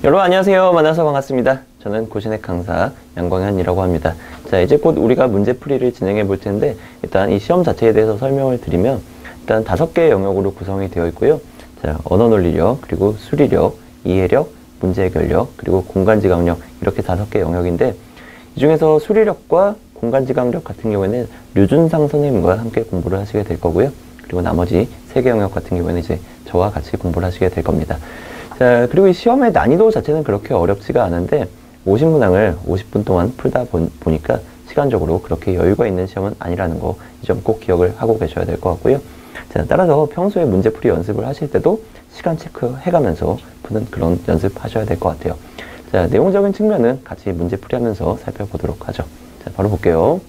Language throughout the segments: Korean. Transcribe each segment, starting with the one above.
여러분 안녕하세요. 만나서 반갑습니다. 저는 고신의 강사 양광현이라고 합니다. 자, 이제 곧 우리가 문제풀이를 진행해 볼 텐데, 일단 이 시험 자체에 대해서 설명을 드리면, 일단 5개의 영역으로 구성이 되어 있고요. 자, 언어논리력, 그리고 수리력, 이해력, 문제해결력, 그리고 공간지각력, 이렇게 5개 영역인데, 이 중에서 수리력과 공간지각력 같은 경우에는 류준상 선생님과 함께 공부를 하시게 될 거고요. 그리고 나머지 3개 영역 같은 경우에는 이제 저와 같이 공부를 하시게 될 겁니다. 자, 그리고 이 시험의 난이도 자체는 그렇게 어렵지가 않은데 50문항을 50분 동안 풀다 보니까 시간적으로 그렇게 여유가 있는 시험은 아니라는 거, 이 점 꼭 기억을 하고 계셔야 될 것 같고요. 자, 따라서 평소에 문제풀이 연습을 하실 때도 시간 체크해가면서 푸는 그런 연습하셔야 될 것 같아요. 자, 내용적인 측면은 같이 문제풀이 하면서 살펴보도록 하죠. 자, 바로 볼게요.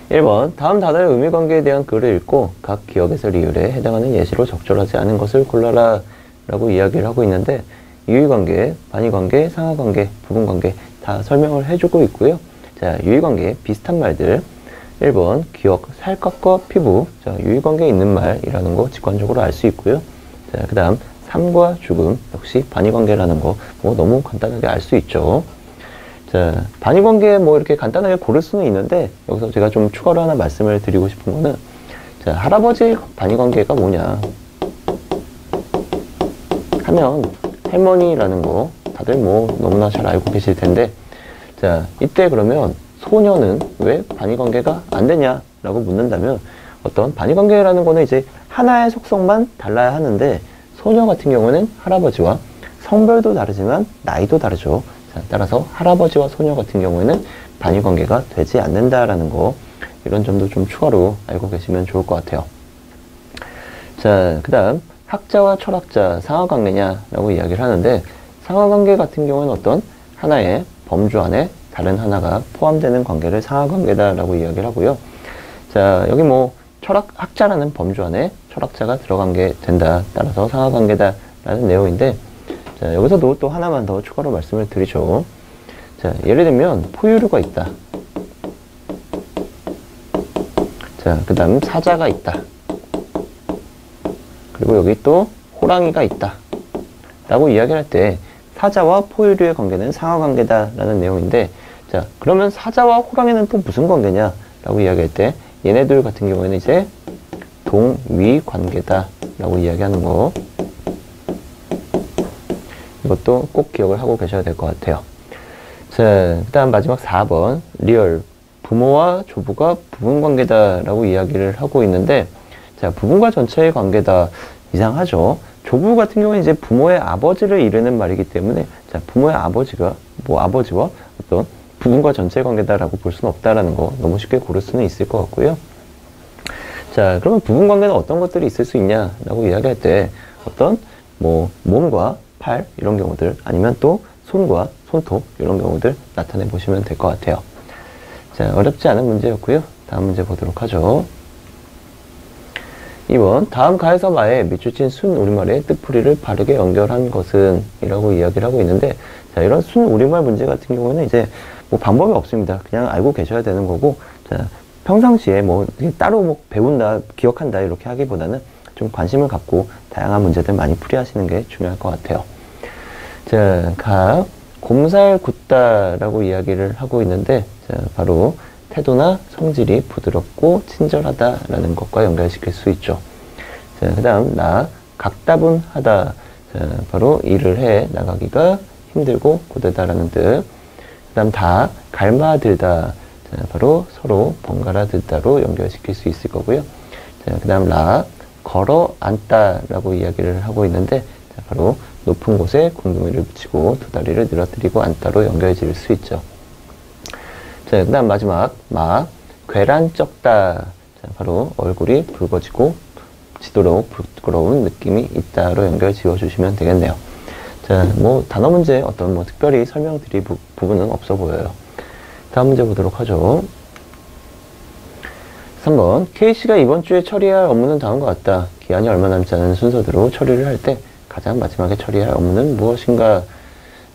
1번, 다음 단어의 의미관계에 대한 글을 읽고 각 기억에서 리을에 해당하는 예시로 적절하지 않은 것을 골라라 라고 이야기를 하고 있는데, 유의관계, 반의관계, 상하관계, 부분관계 다 설명을 해주고 있고요. 자, 유의관계 비슷한 말들. 1번, 기억, 살갗과 피부. 자, 유의관계에 있는 말이라는 거 직관적으로 알 수 있고요. 자, 그 다음 삶과 죽음, 역시 반의관계라는 거 뭐 너무 간단하게 알 수 있죠. 자, 반의관계 뭐 이렇게 간단하게 고를 수는 있는데, 여기서 제가 좀 추가로 하나 말씀을 드리고 싶은 거는, 자, 할아버지 반의관계가 뭐냐 하면 할머니라는 거 다들 뭐 너무나 잘 알고 계실 텐데, 자, 이때 그러면 소녀는 왜 반의관계가 안 되냐라고 묻는다면, 어떤 반의관계라는 거는 이제 하나의 속성만 달라야 하는데, 소녀 같은 경우는 할아버지와 성별도 다르지만 나이도 다르죠. 자, 따라서 할아버지와 소녀 같은 경우에는 반의관계가 되지 않는다라는 거, 이런 점도 좀 추가로 알고 계시면 좋을 것 같아요. 자, 그 다음 학자와 철학자 상하관계냐라고 이야기를 하는데, 상하관계 같은 경우는 어떤 하나의 범주 안에 다른 하나가 포함되는 관계를 상하관계다라고 이야기를 하고요. 자, 여기 뭐 학자라는 범주 안에 철학자가 들어간 게 된다, 따라서 상하관계다라는 내용인데, 자, 여기서도 또 하나만 더 추가로 말씀을 드리죠. 자, 예를 들면 포유류가 있다. 자, 그 다음 사자가 있다. 그리고 여기 또 호랑이가 있다 라고 이야기를 할 때, 사자와 포유류의 관계는 상하관계다 라는 내용인데, 자, 그러면 사자와 호랑이는 또 무슨 관계냐 라고 이야기할 때, 얘네들 같은 경우에는 이제 동위관계다 라고 이야기하는 거, 이것도 꼭 기억을 하고 계셔야 될 것 같아요. 자, 그 다음 마지막 4번 리얼, 부모와 조부가 부분관계다 라고 이야기를 하고 있는데, 자, 부분과 전체의 관계다, 이상하죠. 조부 같은 경우는 이제 부모의 아버지를 이르는 말이기 때문에, 자, 부모의 아버지가 뭐 아버지와 어떤 부분과 전체의 관계다라고 볼 수는 없다라는 거 너무 쉽게 고를 수는 있을 것 같고요. 자, 그러면 부분 관계는 어떤 것들이 있을 수 있냐라고 이야기할 때, 어떤 뭐 몸과 팔 이런 경우들, 아니면 또 손과 손톱 이런 경우들 나타내 보시면 될 것 같아요. 자, 어렵지 않은 문제였고요. 다음 문제 보도록 하죠. 2번, 다음 가에서 마에 밑줄 친 순 우리말의 뜻풀이를 바르게 연결한 것은 이라고 이야기를 하고 있는데, 자, 이런 순 우리말 문제 같은 경우는 이제 뭐 방법이 없습니다. 그냥 알고 계셔야 되는 거고, 자, 평상시에 뭐 따로 뭐 배운다, 기억한다 이렇게 하기보다는 좀 관심을 갖고 다양한 문제들 많이 풀이하시는 게 중요할 것 같아요. 자, 곰살 굳다 라고 이야기를 하고 있는데, 자, 바로 태도나 성질이 부드럽고 친절하다라는 것과 연결시킬 수 있죠. 자, 그 다음 각다분하다. 자, 바로 일을 해 나가기가 힘들고 고되다라는 뜻. 그 다음 갈마들다. 자, 바로 서로 번갈아 들다로 연결시킬 수 있을 거고요. 자, 그 다음 걸어 앉다라고 이야기를 하고 있는데, 자, 바로 높은 곳에 궁둥이를 붙이고 두 다리를 늘어뜨리고 앉다로 연결 지을 수 있죠. 자, 그 다음 마지막 괴란쩍다. 자, 바로 얼굴이 붉어지고 지도록 부끄러운 느낌이 있다로 연결 지어주시면 되겠네요. 자, 뭐 단어 문제 어떤 뭐 특별히 설명드릴 부분은 없어 보여요. 다음 문제 보도록 하죠. 3번, K씨가 이번 주에 처리할 업무는 다음과 같다. 기한이 얼마 남지 않은 순서대로 처리를 할 때 가장 마지막에 처리할 업무는 무엇인가?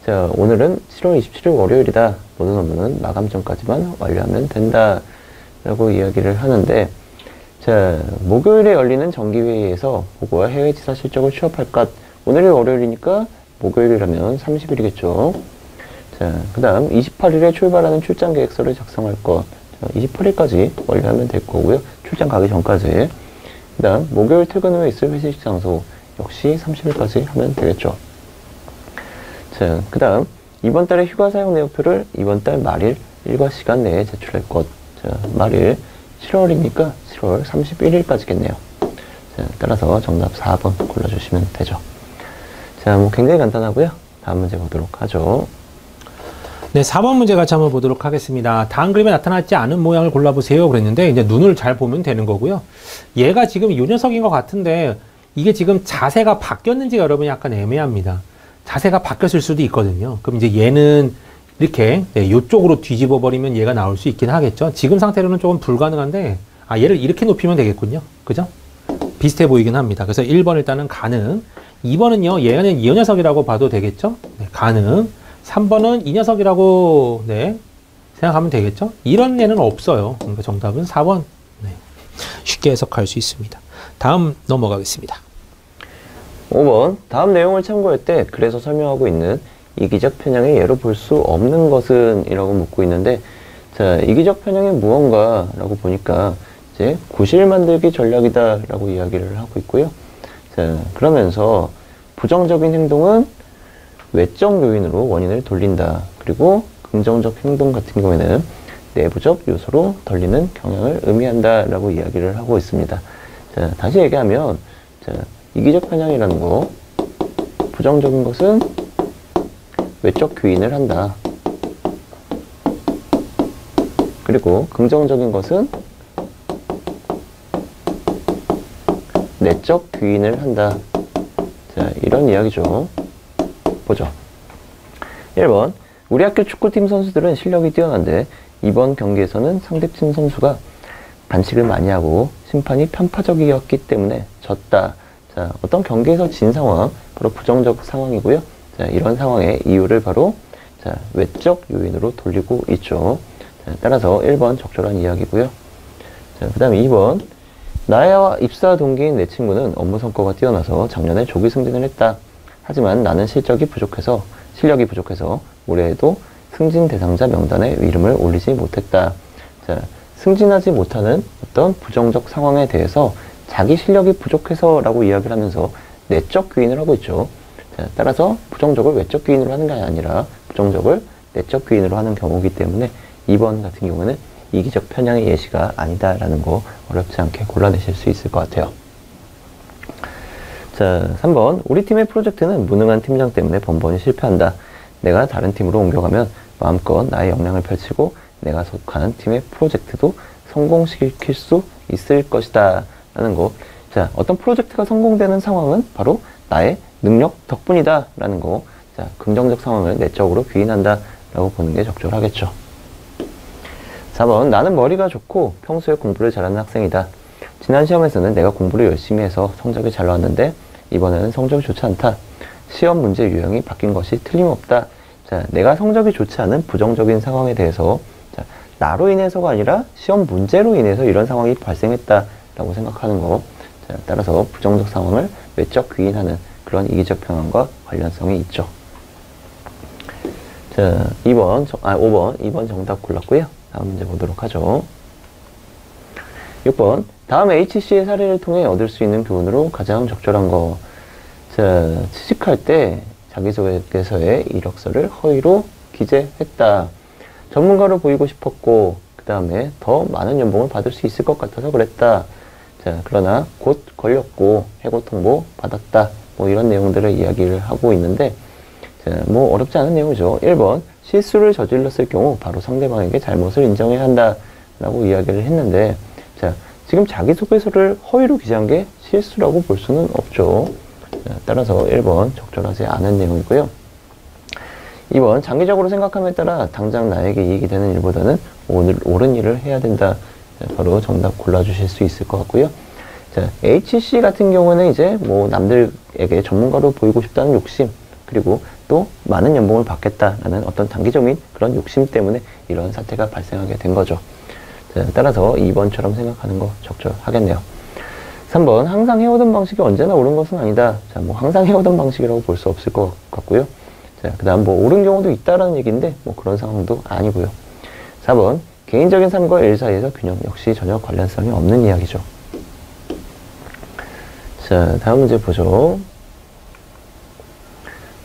자, 오늘은 7월 27일 월요일이다. 모든 업무는 마감 전까지만 완료하면 된다 라고 이야기를 하는데, 자, 목요일에 열리는 정기회의에서 보고와 해외지사 실적을 취합할 것. 오늘이 월요일이니까 목요일이라면 30일이겠죠. 자, 그 다음 28일에 출발하는 출장 계획서를 작성할 것. 28일까지 완료하면 될 거고요. 출장 가기 전까지. 그 다음 목요일 퇴근 후에 있을 회식 장소 역시 30일까지 하면 되겠죠. 자, 그 다음 이번 달에 휴가 사용 내역표를 이번 달 말일 일과 시간 내에 제출할 것. 자, 말일 7월이니까 7월 31일까지겠네요. 자, 따라서 정답 4번 골라주시면 되죠. 자, 뭐 굉장히 간단하고요. 다음 문제 보도록 하죠. 네, 4번 문제 같이 한번 보도록 하겠습니다. 다음 그림에 나타나지 않은 모양을 골라보세요. 그랬는데, 이제 눈을 잘 보면 되는 거고요. 얘가 지금 요 녀석인 것 같은데, 이게 지금 자세가 바뀌었는지 여러분 약간 애매합니다. 자세가 바뀌었을 수도 있거든요. 그럼 이제 얘는 이렇게, 네, 요쪽으로 뒤집어 버리면 얘가 나올 수 있긴 하겠죠. 지금 상태로는 조금 불가능한데, 얘를 이렇게 높이면 되겠군요. 그죠? 비슷해 보이긴 합니다. 그래서 1번 일단은 가능. 2번은요, 얘는 이 녀석이라고 봐도 되겠죠? 네, 가능. 3번은 이 녀석이라고, 네, 생각하면 되겠죠? 이런 애는 없어요. 그러니까 정답은 4번. 네, 쉽게 해석할 수 있습니다. 다음 넘어가겠습니다. 5번. 다음 내용을 참고할 때 글에서 설명하고 있는 이기적 편향의 예로 볼 수 없는 것은? 이라고 묻고 있는데, 자, 이기적 편향이 무언가? 라고 보니까 이제 구실 만들기 전략이다 라고 이야기를 하고 있고요. 자, 그러면서 부정적인 행동은 외적 요인으로 원인을 돌린다. 그리고 긍정적 행동 같은 경우에는 내부적 요소로 돌리는 경향을 의미한다 라고 이야기를 하고 있습니다. 자, 다시 얘기하면, 자, 이기적 편향이라는 거, 부정적인 것은 외적 규인을 한다. 그리고 긍정적인 것은 내적 규인을 한다. 자, 이런 이야기죠. 보죠. 1번. 우리 학교 축구팀 선수들은 실력이 뛰어난데 이번 경기에서는 상대팀 선수가 반칙을 많이 하고 심판이 편파적이었기 때문에 졌다. 자, 어떤 경기에서 진 상황, 바로 부정적 상황이고요. 자, 이런 상황의 이유를 바로, 자, 외적 요인으로 돌리고 있죠. 자, 따라서 1번 적절한 이야기고요. 자, 그 다음에 2번. 나와 입사 동기인 내 친구는 업무 성과가 뛰어나서 작년에 조기 승진을 했다. 하지만 나는 실력이 부족해서 올해에도 승진 대상자 명단에 이름을 올리지 못했다. 자, 승진하지 못하는 어떤 부정적 상황에 대해서 자기 실력이 부족해서 라고 이야기를 하면서 내적 규인을 하고 있죠. 자, 따라서 부정적을 외적 규인으로 하는 게 아니라 부정적을 내적 규인으로 하는 경우이기 때문에 2번 같은 경우는 이기적 편향의 예시가 아니다라는 거 어렵지 않게 골라내실 수 있을 것 같아요. 자, 3번. 우리 팀의 프로젝트는 무능한 팀장 때문에 번번이 실패한다. 내가 다른 팀으로 옮겨가면 마음껏 나의 역량을 펼치고 내가 속한 팀의 프로젝트도 성공시킬 수 있을 것이다. 라는 거. 자, 어떤 프로젝트가 성공되는 상황은 바로 나의 능력 덕분이다. 라는 거. 자, 긍정적 상황을 내적으로 규인한다. 라고 보는 게 적절하겠죠. 4번. 나는 머리가 좋고 평소에 공부를 잘하는 학생이다. 지난 시험에서는 내가 공부를 열심히 해서 성적이 잘 나왔는데 이번에는 성적이 좋지 않다. 시험 문제 유형이 바뀐 것이 틀림없다. 자, 내가 성적이 좋지 않은 부정적인 상황에 대해서, 자, 나로 인해서가 아니라 시험 문제로 인해서 이런 상황이 발생했다라고 생각하는 거. 자, 따라서 부정적 상황을 외적 규인하는 그런 이기적 편향과 관련성이 있죠. 자, 5번, 2번 정답 골랐고요. 다음 문제 보도록 하죠. 6번. 다음 HC의 사례를 통해 얻을 수 있는 교훈으로 가장 적절한 거. 자, 취직할 때 자기소개서에 이력서를 허위로 기재했다. 전문가로 보이고 싶었고, 그 다음에 더 많은 연봉을 받을 수 있을 것 같아서 그랬다. 자, 그러나 곧 걸렸고, 해고 통보 받았다. 뭐 이런 내용들을 이야기를 하고 있는데, 자, 뭐 어렵지 않은 내용이죠. 1번. 실수를 저질렀을 경우 바로 상대방에게 잘못을 인정해야 한다. 라고 이야기를 했는데, 자, 지금 자기소개서를 허위로 기재한 게 실수라고 볼 수는 없죠. 자, 따라서 1번 적절하지 않은 내용이고요. 2번. 장기적으로 생각함에 따라 당장 나에게 이익이 되는 일보다는 옳은 일을 해야 된다. 자, 바로 정답 골라주실 수 있을 것 같고요. 자, HC 같은 경우는 이제 뭐 남들에게 전문가로 보이고 싶다는 욕심, 그리고 또 많은 연봉을 받겠다라는 어떤 단기적인 그런 욕심 때문에 이런 사태가 발생하게 된 거죠. 자, 따라서 2번처럼 생각하는 거 적절하겠네요. 3번, 항상 해오던 방식이 언제나 옳은 것은 아니다. 자, 뭐 항상 해오던 방식이라고 볼 수 없을 것 같고요. 자, 그 다음 뭐 옳은 경우도 있다라는 얘기인데 뭐 그런 상황도 아니고요. 4번, 개인적인 삶과 일 사이에서 균형, 역시 전혀 관련성이 없는 이야기죠. 자, 다음 문제 보죠.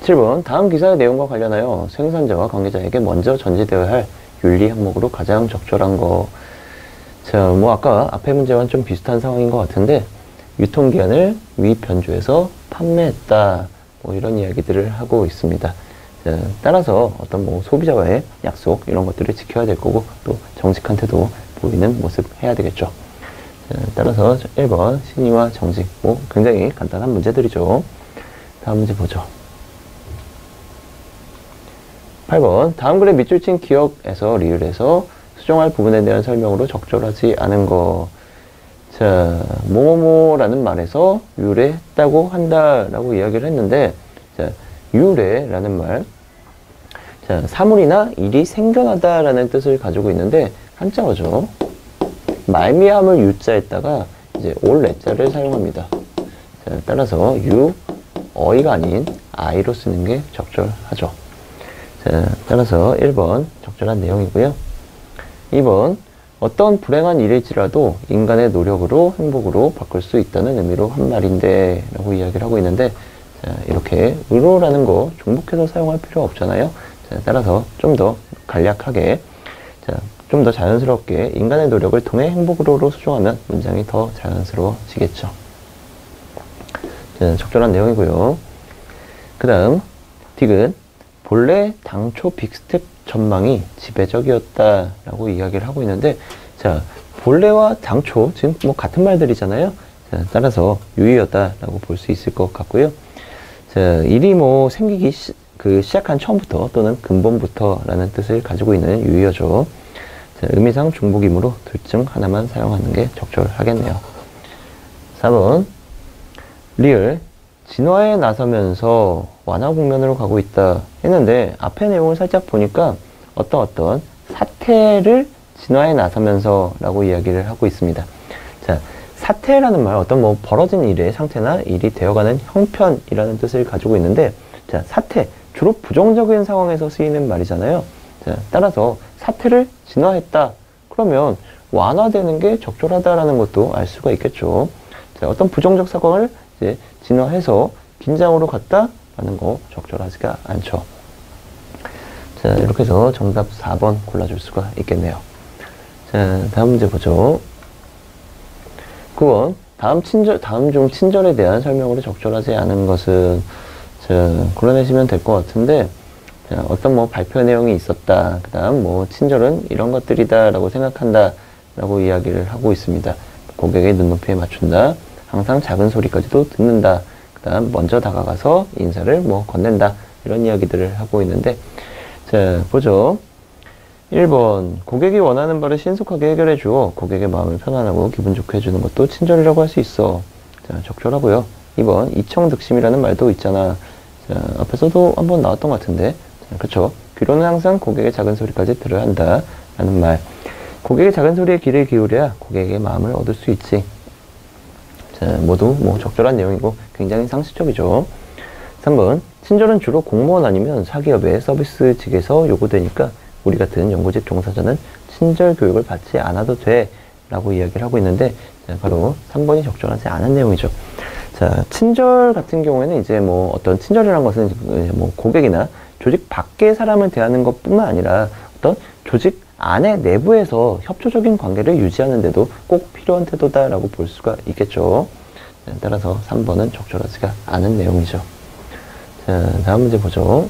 7번, 다음 기사의 내용과 관련하여 생산자와 관계자에게 먼저 전제되어야 할 윤리 항목으로 가장 적절한 거. 자, 뭐 아까 앞에 문제와는 좀 비슷한 상황인 것 같은데, 유통기한을 미변조해서 판매했다, 뭐 이런 이야기들을 하고 있습니다. 자, 따라서 어떤 뭐 소비자와의 약속 이런 것들을 지켜야 될 거고, 또 정직한 태도 보이는 모습 해야 되겠죠. 자, 따라서 1번 신의와 정직, 뭐 굉장히 간단한 문제들이죠. 다음 문제 보죠. 8번, 다음 글의 밑줄 친 기억에서 리을해서 수정할 부분에 대한 설명으로 적절하지 않은 거. 자, 뭐뭐라는 말에서 유래했다고 한다라고 이야기를 했는데, 자, 유래라는 말, 자, 사물이나 일이 생겨나다라는 뜻을 가지고 있는데 한자어죠. 말미암을 유자에다가 이제 올 애자를 사용합니다. 자, 따라서 유, 어이가 아닌 아이로 쓰는 게 적절하죠. 자, 따라서 1번 적절한 내용이고요. 2번, 어떤 불행한 일일지라도 인간의 노력으로 행복으로 바꿀 수 있다는 의미로 한 말인데 라고 이야기를 하고 있는데, 자, 이렇게 의로라는 거 중복해서 사용할 필요 없잖아요. 자, 따라서 좀 더 간략하게, 자, 좀 더 자연스럽게 인간의 노력을 통해 행복으로 수정하면 문장이 더 자연스러워지겠죠. 자, 적절한 내용이고요. 그 다음 디귿, 본래 당초 빅스텝 전망이 지배적이었다라고 이야기를 하고 있는데, 자, 본래와 당초 지금 뭐 같은 말들이잖아요. 자, 따라서 유의였다라고 볼 수 있을 것 같고요. 자, 일이 뭐 생기기 시작한 처음부터 또는 근본부터라는 뜻을 가지고 있는 유의어죠. 자, 의미상 중복이므로 둘 중 하나만 사용하는 게 적절하겠네요. 4번, 리을, 진화에 나서면서 완화 국면으로 가고 있다 했는데, 앞의 내용을 살짝 보니까 어떤 사태를 진화에 나서면서 라고 이야기를 하고 있습니다. 자, 사태라는 말, 어떤 뭐 벌어진 일의 상태나 일이 되어가는 형편이라는 뜻을 가지고 있는데, 자, 사태, 주로 부정적인 상황에서 쓰이는 말이잖아요. 자, 따라서 사태를 진화했다 그러면 완화되는 게 적절하다라는 것도 알 수가 있겠죠. 자, 어떤 부정적 상황을 이제 진화해서 긴장으로 갔다라는 거 적절하지가 않죠. 자, 이렇게 해서 정답 4번 골라줄 수가 있겠네요. 자, 다음 문제 보죠. 9번, 다음 중 친절에 대한 설명으로 적절하지 않은 것은, 자, 골라내시면 될 것 같은데, 자, 어떤 뭐 발표 내용이 있었다, 그 다음 뭐 친절은 이런 것들이다 라고 생각한다 라고 이야기를 하고 있습니다. 고객의 눈높이에 맞춘다, 항상 작은 소리까지도 듣는다, 그 다음 먼저 다가가서 인사를 뭐 건넨다, 이런 이야기들을 하고 있는데, 자, 보죠. 1번, 고객이 원하는 바를 신속하게 해결해 주어 고객의 마음을 편안하고 기분 좋게 해주는 것도 친절이라고 할 수 있어. 자, 적절하고요. 2번, 이청득심이라는 말도 있잖아. 자, 앞에서도 한번 나왔던 것 같은데, 자, 그쵸. 귀로는 항상 고객의 작은 소리까지 들어야 한다 라는 말. 고객의 작은 소리에 귀를 기울여야 고객의 마음을 얻을 수 있지. 자, 모두 뭐 적절한 내용이고 굉장히 상식적이죠. 3번, 친절은 주로 공무원 아니면 사기업의 서비스직에서 요구되니까 우리 같은 연구직 종사자는 친절 교육을 받지 않아도 돼 라고 이야기를 하고 있는데, 자, 바로 3번이 적절하지 않은 내용이죠. 자, 친절 같은 경우에는 이제 뭐 어떤 친절이라는 것은 뭐 고객이나 조직 밖의 사람을 대하는 것 뿐만 아니라 어떤 조직 안에 내부에서 협조적인 관계를 유지하는데도 꼭 필요한 태도다라고 볼 수가 있겠죠. 자, 따라서 3번은 적절하지가 않은 내용이죠. 자, 다음 문제 보죠.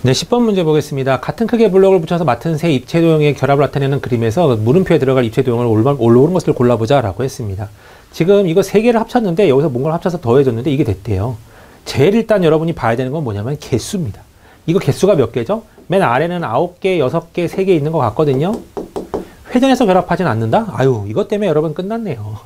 네, 10번 문제 보겠습니다. 같은 크기의 블록을 붙여서 맡은 세 입체 도형의 결합을 나타내는 그림에서 물음표에 들어갈 입체 도형을 올라오는 것을 골라보자 라고 했습니다. 지금 이거 세 개를 합쳤는데 여기서 뭔가를 합쳐서 더해줬는데 이게 됐대요. 제일 일단 여러분이 봐야 되는 건 뭐냐면 개수입니다. 이거 개수가 몇 개죠? 맨 아래는 9개, 6개, 3개 있는 것 같거든요. 회전해서 결합하진 않는다? 아유, 이것 때문에 여러분 끝났네요.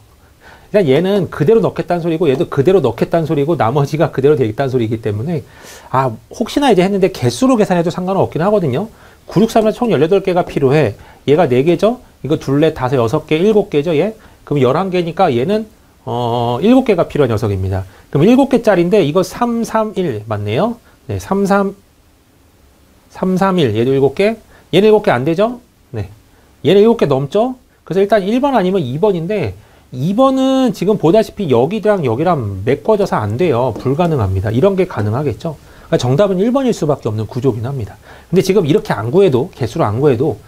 일단 얘는 그대로 넣겠다는 소리고 얘도 그대로 넣겠다는 소리고 나머지가 그대로 되겠다는 소리이기 때문에, 아, 혹시나 이제 했는데 개수로 계산해도 상관은 없긴 하거든요. 9, 6, 3에서 총 18개가 필요해. 얘가 4개죠? 이거 둘, 넷, 다섯, 6개, 7개죠, 얘? 그럼 11개니까 얘는 7개가 필요한 녀석입니다. 그럼 7개짜리인데 이거 331 맞네요. 네, 331 얘도 7개. 얘는 7개 안 되죠? 네. 얘는 7개 넘죠? 그래서 일단 1번 아니면 2번인데 2번은 지금 보다시피 여기랑 여기랑 메꿔져서 안 돼요. 불가능합니다. 이런 게 가능하겠죠? 그러니까 정답은 1번일 수밖에 없는 구조긴 합니다. 근데 지금 이렇게 안 구해도, 개수로 안 구해도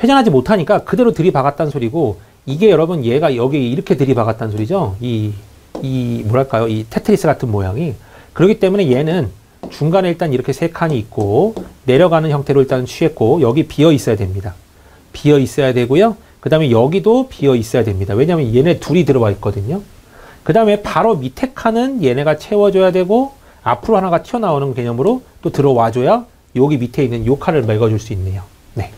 회전하지 못하니까 그대로 들이박았다는 소리고, 이게 여러분 얘가 여기 이렇게 들이박았다는 소리죠? 뭐랄까요? 이 테트리스 같은 모양이. 그렇기 때문에 얘는 중간에 일단 이렇게 3칸이 있고, 내려가는 형태로 일단 취했고, 여기 비어 있어야 됩니다. 비어 있어야 되고요. 그 다음에 여기도 비어 있어야 됩니다. 왜냐하면 얘네 둘이 들어와 있거든요. 그 다음에 바로 밑에 칸은 얘네가 채워줘야 되고, 앞으로 하나가 튀어나오는 개념으로 또 들어와줘야 여기 밑에 있는 요 칸을 메꿔줄 수 있네요. 네.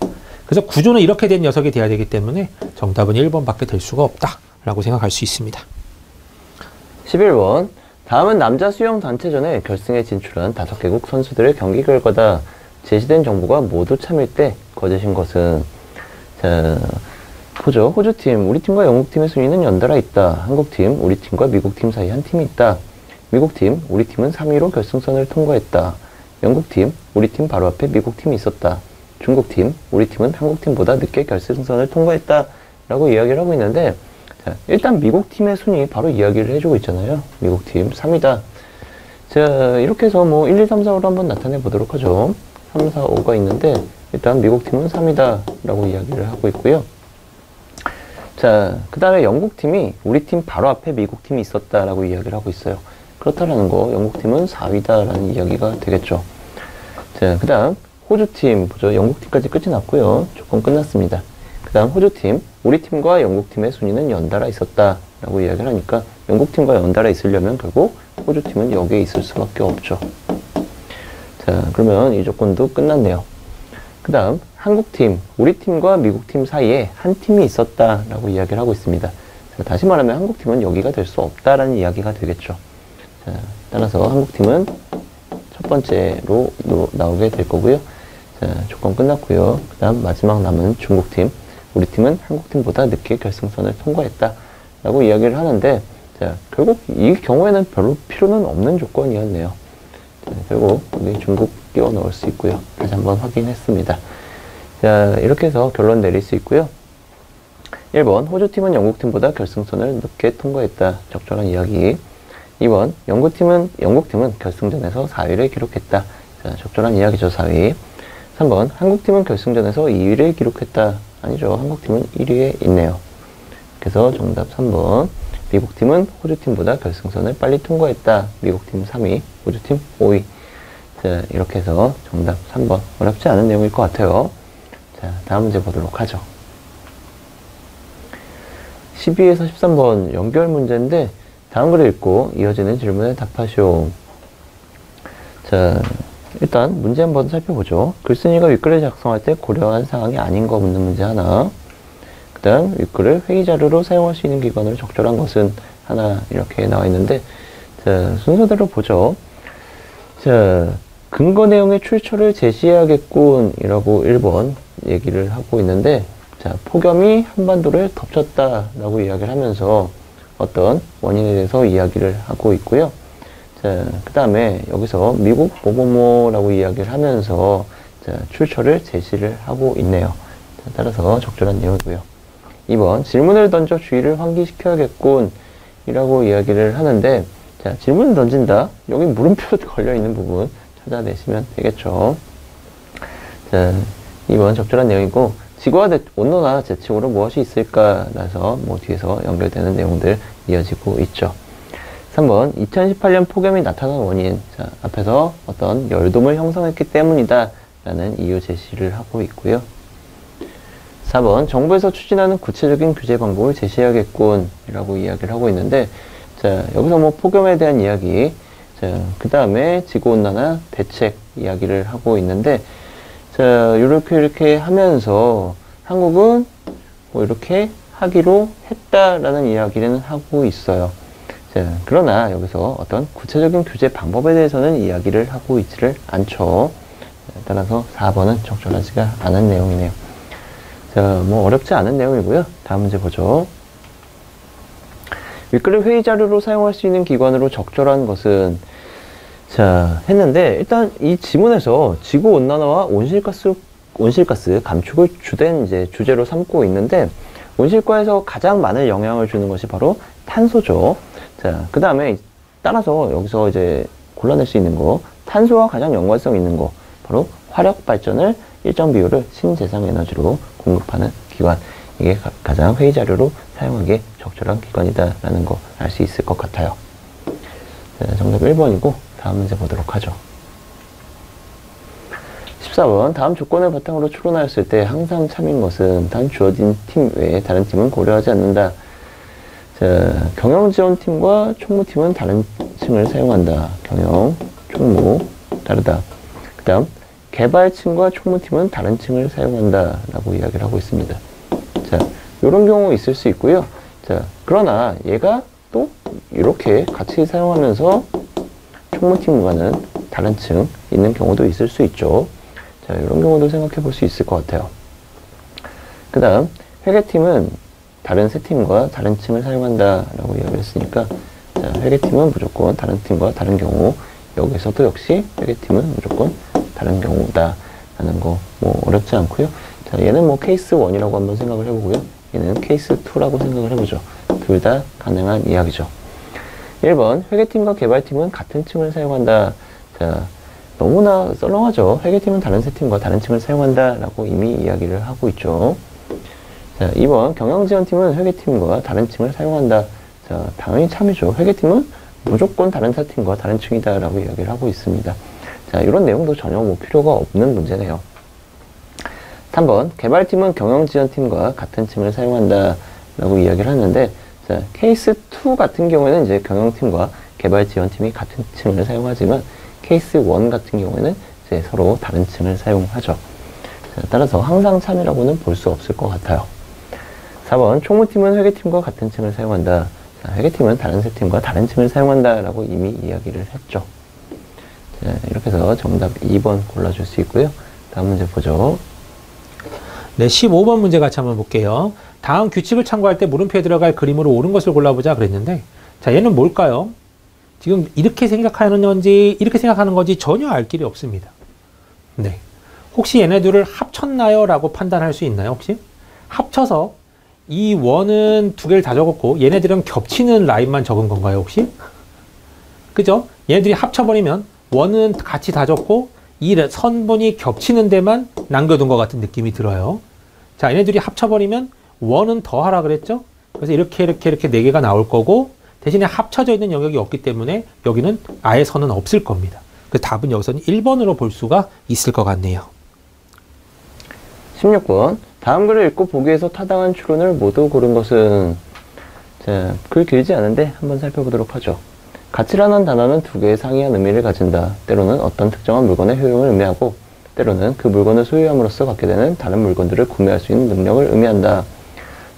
그래서 구조는 이렇게 된 녀석이 돼야 되기 때문에 정답은 1번밖에 될 수가 없다라고 생각할 수 있습니다. 11번. 다음은 남자 수영 단체전에 결승에 진출한 5개국 선수들의 경기 결과다. 제시된 정보가 모두 참일 때 거짓인 것은? 자, 보죠. 호주팀, 우리팀과 영국팀의 순위는 연달아 있다. 한국팀, 우리팀과 미국팀 사이 한 팀이 있다. 미국팀, 우리팀은 3위로 결승선을 통과했다. 영국팀, 우리팀 바로 앞에 미국팀이 있었다. 중국팀, 우리팀은 한국팀보다 늦게 결승선을 통과했다. 라고 이야기를 하고 있는데, 자, 일단 미국팀의 순위 바로 이야기를 해주고 있잖아요. 미국팀 3위다. 자, 이렇게 해서 뭐 1, 2, 3, 4, 5로 한번 나타내 보도록 하죠. 3, 4, 5가 있는데, 일단 미국팀은 3위다. 라고 이야기를 하고 있고요. 자, 그 다음에 영국팀이 우리팀 바로 앞에 미국팀이 있었다라고 이야기를 하고 있어요. 그렇다라는 거, 영국팀은 4위다라는 이야기가 되겠죠. 자, 그 다음 호주팀 보죠. 영국팀까지 끝이 났고요. 조금 끝났습니다. 그 다음 호주팀, 우리팀과 영국팀의 순위는 연달아 있었다라고 이야기를 하니까 영국팀과 연달아 있으려면 결국 호주팀은 여기에 있을 수밖에 없죠. 자, 그러면 이 조건도 끝났네요. 그 다음 한국팀, 우리팀과 미국팀 사이에 한 팀이 있었다라고 이야기를 하고 있습니다. 자, 다시 말하면 한국팀은 여기가 될 수 없다라는 이야기가 되겠죠. 자, 따라서 한국팀은 첫 번째로 나오게 될 거고요. 자, 조건 끝났고요. 그 다음 마지막 남은 중국팀, 우리팀은 한국팀보다 늦게 결승선을 통과했다라고 이야기를 하는데, 자, 결국 이 경우에는 별로 필요는 없는 조건이었네요. 자, 결국 여기 중국 끼워 넣을 수 있고요. 다시 한번 확인했습니다. 자, 이렇게 해서 결론 내릴 수 있고요. 1번, 호주팀은 영국팀보다 결승선을 늦게 통과했다. 적절한 이야기. 2번, 영국팀은 결승전에서 4위를 기록했다. 자, 적절한 이야기죠, 4위. 3번, 한국팀은 결승전에서 2위를 기록했다. 아니죠, 한국팀은 1위에 있네요. 그래서 정답 3번, 미국팀은 호주팀보다 결승선을 빨리 통과했다. 미국팀 3위, 호주팀 5위. 자, 이렇게 해서 정답 3번. 어렵지 않은 내용일 것 같아요. 자, 다음 문제 보도록 하죠. 12에서 13번 연결 문제인데, 다음 글을 읽고 이어지는 질문에 답하시오. 자, 일단 문제 한번 살펴보죠. 글쓴이가 윗글을 작성할 때 고려한 사항이 아닌 거 묻는 문제 하나. 그 다음 윗글을 회의자료로 사용할 수 있는 기관으로 적절한 것은 하나, 이렇게 나와 있는데, 자, 순서대로 보죠. 자, 근거 내용의 출처를 제시해야겠군 이라고 1번 얘기를 하고 있는데, 자, 폭염이 한반도를 덮쳤다라고 이야기를 하면서 어떤 원인에 대해서 이야기를 하고 있고요. 자, 그 다음에 여기서 미국 뭐뭐뭐라고 이야기를 하면서 자, 출처를 제시를 하고 있네요. 자, 따라서 적절한 내용이고요. 2번, 질문을 던져 주의를 환기시켜야겠군 이라고 이야기를 하는데, 자, 질문을 던진다. 여기 물음표 걸려있는 부분 찾아내시면 되겠죠. 자, 2번 적절한 내용이고, 지구와 온도나 재층으로 무엇이 있을까? 라서 뭐 뒤에서 연결되는 내용들 이어지고 있죠. 3번, 2018년 폭염이 나타난 원인. 자, 앞에서 어떤 열돔을 형성했기 때문이다. 라는 이유 제시를 하고 있고요. 4번, 정부에서 추진하는 구체적인 규제 방법을 제시해야겠군. 이라고 이야기를 하고 있는데, 자, 여기서 뭐 폭염에 대한 이야기, 자, 그 다음에 지구온난화 대책 이야기를 하고 있는데, 자, 이렇게 하면서 한국은 뭐 이렇게 하기로 했다라는 이야기는 하고 있어요. 자, 그러나 여기서 어떤 구체적인 규제 방법에 대해서는 이야기를 하고 있지를 않죠. 따라서 4번은 적절하지가 않은 내용이네요. 자, 뭐 어렵지 않은 내용이고요. 다음 문제 보죠. 윗글을 회의 자료로 사용할 수 있는 기관으로 적절한 것은, 자, 했는데, 일단 이 지문에서 지구온난화와 온실가스 감축을 주된 이제 주제로 삼고 있는데, 온실가에서 가장 많은 영향을 주는 것이 바로 탄소죠. 자, 그 다음에 따라서 여기서 이제 골라낼 수 있는 거, 탄소와 가장 연관성 있는 거, 바로 화력 발전을 일정 비율을 신재생 에너지로 공급하는 기관. 이게 가장 회의 자료로 사용하기에 적절한 기관이다라는 거 알 수 있을 것 같아요. 자, 정답 1번이고, 다음 문제 보도록 하죠. 14번. 다음 조건을 바탕으로 추론하였을 때 항상 참인 것은 단 주어진 팀 외에 다른 팀은 고려하지 않는다. 자, 경영지원팀과 총무팀은 다른 층을 사용한다. 경영, 총무, 다르다. 그 다음, 개발층과 총무팀은 다른 층을 사용한다. 라고 이야기를 하고 있습니다. 자, 요런 경우 있을 수 있고요. 자, 그러나 얘가 또 이렇게 같이 사용하면서 총무팀과는 다른 층 있는 경우도 있을 수 있죠. 자, 이런 경우도 생각해 볼 수 있을 것 같아요. 그 다음, 회계팀은 다른 세 팀과 다른 층을 사용한다 라고 이야기를 했으니까, 자, 회계팀은 무조건 다른 팀과 다른 경우, 여기서도 역시 회계팀은 무조건 다른 경우다 라는 거 뭐 어렵지 않고요. 자, 얘는 뭐 케이스 1이라고 한번 생각을 해보고요. 얘는 케이스 2라고 생각을 해보죠. 둘 다 가능한 이야기죠. 1번, 회계팀과 개발팀은 같은 층을 사용한다. 자, 너무나 썰렁하죠. 회계팀은 다른 세 팀과 다른 층을 사용한다 라고 이미 이야기를 하고 있죠. 자, 2번, 경영지원팀은 회계팀과 다른 층을 사용한다. 자, 당연히 참이죠. 회계팀은 무조건 다른 사 팀과 다른 층이다 라고 이야기를 하고 있습니다. 자, 이런 내용도 전혀 뭐 필요가 없는 문제네요. 3번, 개발팀은 경영지원팀과 같은 층을 사용한다 라고 이야기를 하는데, 자, 케이스 2 같은 경우에는 이제 경영팀과 개발지원팀이 같은 층을 사용하지만, 케이스 1 같은 경우에는 이제 서로 다른 층을 사용하죠. 자, 따라서 항상 참이라고는 볼 수 없을 것 같아요. 4번, 총무팀은 회계팀과 같은 층을 사용한다. 자, 회계팀은 다른 세 팀과 다른 층을 사용한다 라고 이미 이야기를 했죠. 자, 이렇게 해서 정답 2번 골라줄 수 있고요. 다음 문제 보죠. 네, 15번 문제 같이 한번 볼게요. 다음 규칙을 참고할 때 물음표에 들어갈 그림으로 옳은 것을 골라보자 그랬는데, 자, 얘는 뭘까요? 지금 이렇게 생각하는 건지 이렇게 생각하는 건지 전혀 알 길이 없습니다. 네, 혹시 얘네들을 합쳤나요? 라고 판단할 수 있나요? 혹시? 합쳐서 이 원은 두 개를 다 적었고 얘네들은 겹치는 라인만 적은 건가요? 혹시? 그죠? 얘네들이 합쳐버리면 원은 같이 다 적고 이 선분이 겹치는 데만 남겨둔 것 같은 느낌이 들어요. 자, 얘네들이 합쳐버리면 원은 더 하라 그랬죠? 그래서 이렇게 네 개가 나올 거고, 대신에 합쳐져 있는 영역이 없기 때문에 여기는 아예 선은 없을 겁니다. 그 답은 여기서는 1번으로 볼 수가 있을 것 같네요. 16번. 다음 글을 읽고 보기에서 타당한 추론을 모두 고른 것은, 자, 글 길지 않은데 한번 살펴보도록 하죠. 가치라는 단어는 두 개의 상이한 의미를 가진다. 때로는 어떤 특정한 물건의 효용을 의미하고, 때로는 그 물건을 소유함으로써 갖게 되는 다른 물건들을 구매할 수 있는 능력을 의미한다.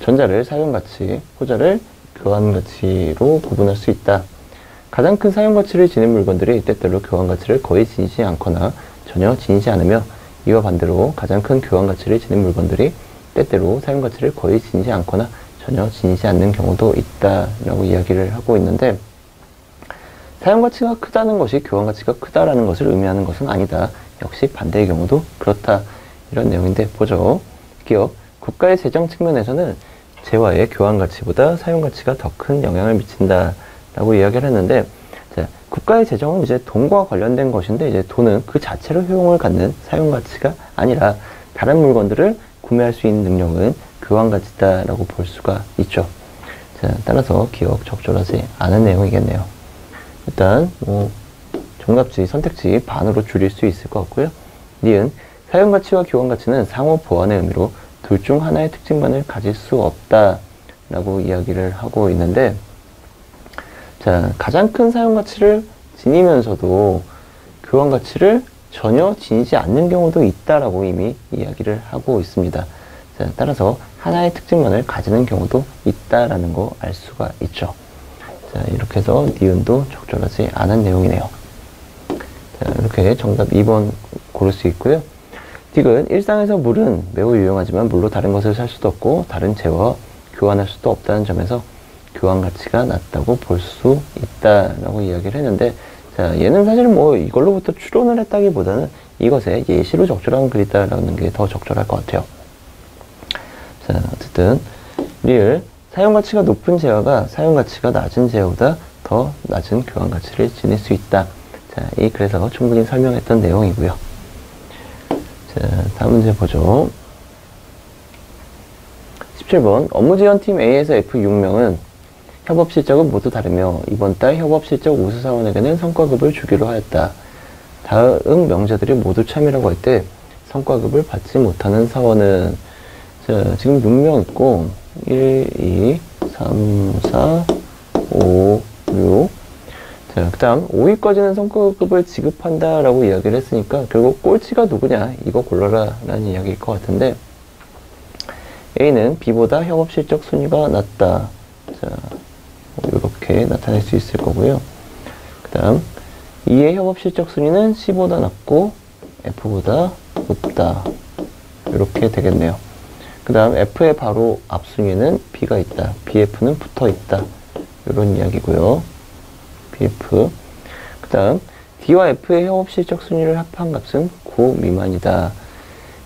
전자를 사용가치, 후자를 교환가치로 구분할 수 있다. 가장 큰 사용가치를 지닌 물건들이 때때로 교환가치를 거의 지니지 않거나 전혀 지니지 않으며, 이와 반대로 가장 큰 교환가치를 지닌 물건들이 때때로 사용가치를 거의 지니지 않거나 전혀 지니지 않는 경우도 있다라고 이야기를 하고 있는데, 사용가치가 크다는 것이 교환가치가 크다라는 것을 의미하는 것은 아니다. 역시 반대의 경우도 그렇다. 이런 내용인데 보죠. 기업, 국가의 재정 측면에서는 재화의 교환가치보다 사용가치가 더 큰 영향을 미친다라고 이야기를 했는데, 자, 국가의 재정은 이제 돈과 관련된 것인데, 이제 돈은 그 자체로 효용을 갖는 사용가치가 아니라 다른 물건들을 구매할 수 있는 능력은 교환가치다라고 볼 수가 있죠. 자, 따라서 기억 적절하지 않은 내용이겠네요. 일단 뭐 정답지, 선택지 반으로 줄일 수 있을 것 같고요. 니은, 사용가치와 교환가치는 상호 보완의 의미로 둘 중 하나의 특징만을 가질 수 없다라고 이야기를 하고 있는데, 자, 가장 큰 사용가치를 지니면서도 교환가치를 전혀 지니지 않는 경우도 있다라고 이미 이야기를 하고 있습니다. 자, 따라서 하나의 특징만을 가지는 경우도 있다라는 거 알 수가 있죠. 자, 이렇게 해서 니은도 적절하지 않은 내용이네요. 자, 이렇게 정답 2번 고를 수 있고요. 딕은 일상에서 물은 매우 유용하지만 물로 다른 것을 살 수도 없고 다른 재와 교환할 수도 없다는 점에서 교환 가치가 낮다고 볼 수 있다라고 이야기를 했는데, 자, 얘는 사실 뭐 이걸로부터 추론을 했다기보다는 이것에 예시로 적절한 글이다라는 게 더 적절할 것 같아요. 자, 어쨌든 리을 사용 가치가 높은 제어가 사용 가치가 낮은 제어보다 더 낮은 교환 가치를 지닐 수 있다. 자, 이 글에서 충분히 설명했던 내용이고요. 자, 다음 문제 보죠. 17번 업무 지원팀 A에서 F 6명은 협업 실적은 모두 다르며 이번 달 협업 실적 우수 사원에게는 성과급을 주기로 하였다. 다음 명제들이 모두 참여라고 할 때 성과급을 받지 못하는 사원은, 자, 지금 6명 있고 1, 2, 3, 4, 5, 6. 자, 그 다음 5위까지는 성과급을 지급한다라고 이야기를 했으니까 결국 꼴찌가 누구냐 이거 골라라 라는 이야기일 것 같은데, A는 B보다 협업 실적 순위가 낮다. 자, 이렇게 나타낼 수 있을 거고요. 그 다음 2의 협업 실적 순위는 C보다 낮고 F보다 높다. 이렇게 되겠네요. 그 다음 F의 바로 앞 순위는 B가 있다. BF는 붙어 있다. 이런 이야기고요. BF. 그 다음 D와 F의 협업 실적 순위를 합한 값은 9 미만이다.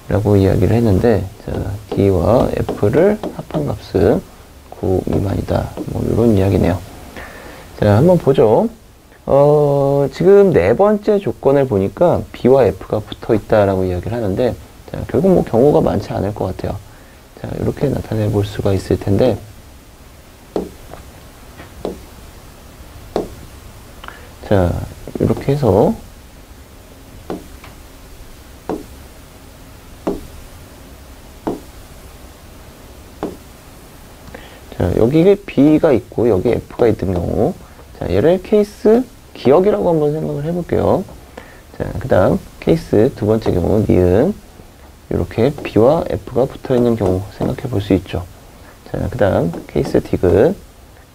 라고 이야기를 했는데, 자, D와 F를 합한 값은 9 미만이다. 뭐, 이런 이야기네요. 자, 한번 보죠. 지금 네 번째 조건을 보니까 B와 F가 붙어 있다라고 이야기를 하는데, 자, 결국 뭐 경우가 많지 않을 것 같아요. 자, 이렇게 나타내 볼 수가 있을 텐데, 자, 이렇게 해서, 자, 여기에 B가 있고 여기 F가 있는 경우, 자, 얘를 케이스 기억이라고 한번 생각을 해볼게요. 자, 그 다음 케이스 두 번째 경우 니은 이렇게 B와 F가 붙어있는 경우 생각해 볼 수 있죠. 자, 그 다음 케이스 디귿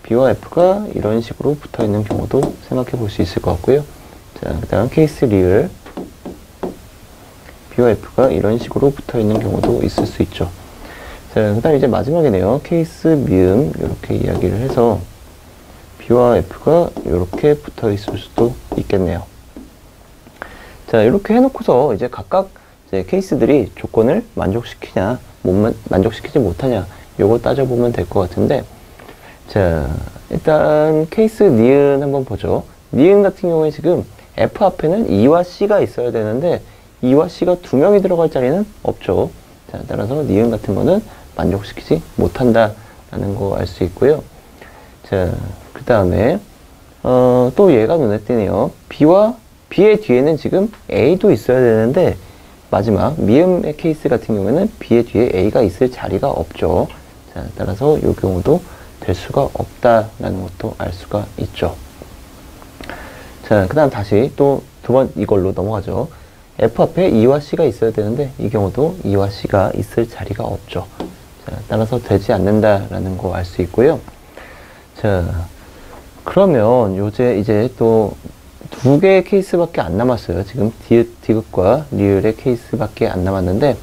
B와 F가 이런 식으로 붙어있는 경우도 생각해 볼 수 있을 것 같고요. 자, 그 다음 케이스 리을 B와 F가 이런 식으로 붙어있는 경우도 있을 수 있죠. 자, 그 다음 이제 마지막이네요. 케이스 미음 이렇게 이야기를 해서 B와 F가 이렇게 붙어 있을 수도 있겠네요. 자, 이렇게 해놓고서 이제 각각 이제 케이스들이 조건을 만족시키냐, 만족시키지 못하냐, 요거 따져보면 될 것 같은데, 자, 일단 케이스 니은 한번 보죠. 니은 같은 경우에 지금 F 앞에는 E와 C가 있어야 되는데 E와 C가 두 명이 들어갈 자리는 없죠. 자, 따라서 니은 같은 거는 만족시키지 못한다라는 거 알 수 있고요. 자, 그 다음에 또 얘가 눈에 띄네요. B의 뒤에는 지금 A도 있어야 되는데 마지막 미음의 케이스 같은 경우에는 B의 뒤에 A가 있을 자리가 없죠. 자, 따라서 이 경우도 될 수가 없다라는 것도 알 수가 있죠. 자, 그 다음 다시 또 두 번 이걸로 넘어가죠. F 앞에 E와 C가 있어야 되는데 이 경우도 E와 C가 있을 자리가 없죠. 자, 따라서 되지 않는다라는 거 알 수 있고요. 자, 그러면 이제 또 두 개의 케이스밖에 안 남았어요. 지금 디귿과 리을의 케이스밖에 안 남았는데,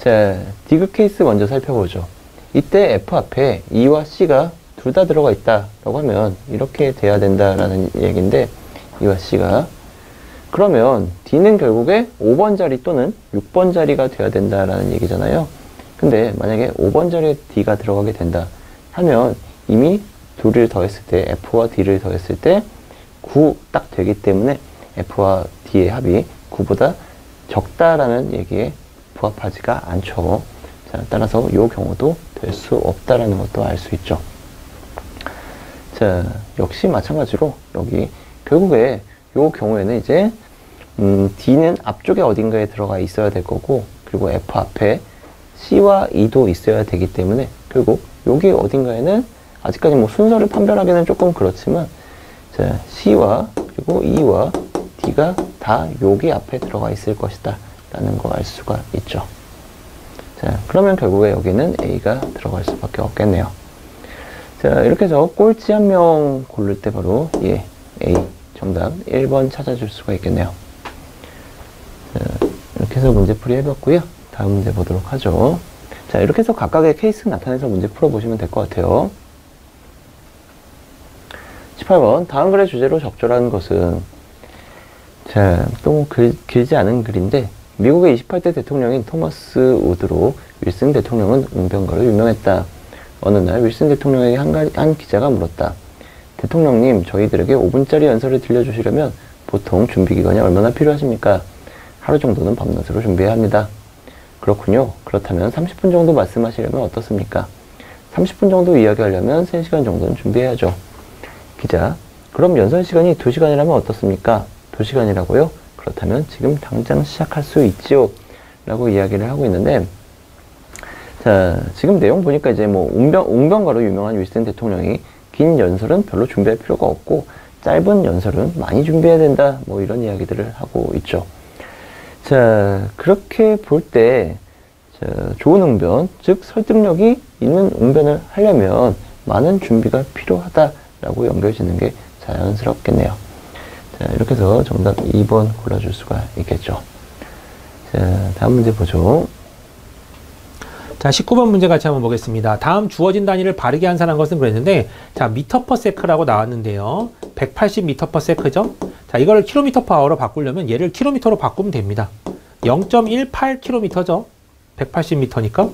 자, 디귿 케이스 먼저 살펴보죠. 이때 F 앞에 E와 C가 둘 다 들어가 있다라고 하면 이렇게 돼야 된다라는 얘기인데, E와 C가 그러면 D는 결국에 5번 자리 또는 6번 자리가 돼야 된다라는 얘기잖아요. 근데 만약에 5번 자리에 D가 들어가게 된다 하면 이미 둘을 더했을 때 F와 D를 더했을 때 9 딱 되기 때문에 F와 D의 합이 9보다 적다라는 얘기에 부합하지가 않죠. 자, 따라서 이 경우도 될 수 없다라는 것도 알 수 있죠. 자, 역시 마찬가지로 여기 결국에 이 경우에는 이제 D는 앞쪽에 어딘가에 들어가 있어야 될 거고, 그리고 F 앞에 C와 E도 있어야 되기 때문에 결국 여기 어딘가에는 아직까지 뭐 순서를 판별하기는 조금 그렇지만, 자, C와 그리고 E와 D가 다 여기 앞에 들어가 있을 것이다 라는 거 알 수가 있죠. 자, 그러면 결국에 여기는 A가 들어갈 수밖에 없겠네요. 자, 이렇게 해서 꼴찌 한 명 고를 때 바로 A 정답 1번 찾아줄 수가 있겠네요. 자, 이렇게 해서 문제풀이 해봤고요. 다음 문제 보도록 하죠. 자, 이렇게 해서 각각의 케이스 나타내서 문제 풀어보시면 될 것 같아요. 18번 다음 글의 주제로 적절한 것은 자, 또 길지 않은 글인데 미국의 28대 대통령인 토마스 우드로 윌슨 대통령은 웅변가로 유명했다. 어느 날 윌슨 대통령에게 한 기자가 물었다. 대통령님, 저희들에게 5분짜리 연설을 들려주시려면 보통 준비기간이 얼마나 필요하십니까? 하루 정도는 밤낮으로 준비해야 합니다. 그렇군요. 그렇다면 30분 정도 말씀하시려면 어떻습니까? 30분 정도 이야기하려면 3시간 정도는 준비해야죠. 기자, 그럼 연설 시간이 2시간이라면 어떻습니까? 2시간이라고요? 그렇다면 지금 당장 시작할 수 있지요? 라고 이야기를 하고 있는데, 자, 지금 내용 보니까 이제 뭐 웅변가로 유명한 윌슨 대통령이 긴 연설은 별로 준비할 필요가 없고 짧은 연설은 많이 준비해야 된다, 뭐 이런 이야기들을 하고 있죠. 자, 그렇게 볼 때 좋은 웅변, 즉 설득력이 있는 웅변을 하려면 많은 준비가 필요하다라고 연결짓는 게 자연스럽겠네요. 자, 이렇게 해서 정답 2번 골라줄 수가 있겠죠. 자, 다음 문제 보죠. 자, 19번 문제 같이 한번 보겠습니다. 다음 주어진 단위를 바르게 환산한 것은 그랬는데, 자, 미터 퍼 세크라고 나왔는데요. 180 미터 퍼 세크죠? 자, 이거를 킬로미터 퍼 아워로 바꾸려면 얘를 킬로미터로 바꾸면 됩니다. 0.18 킬로미터죠? 180미터니까.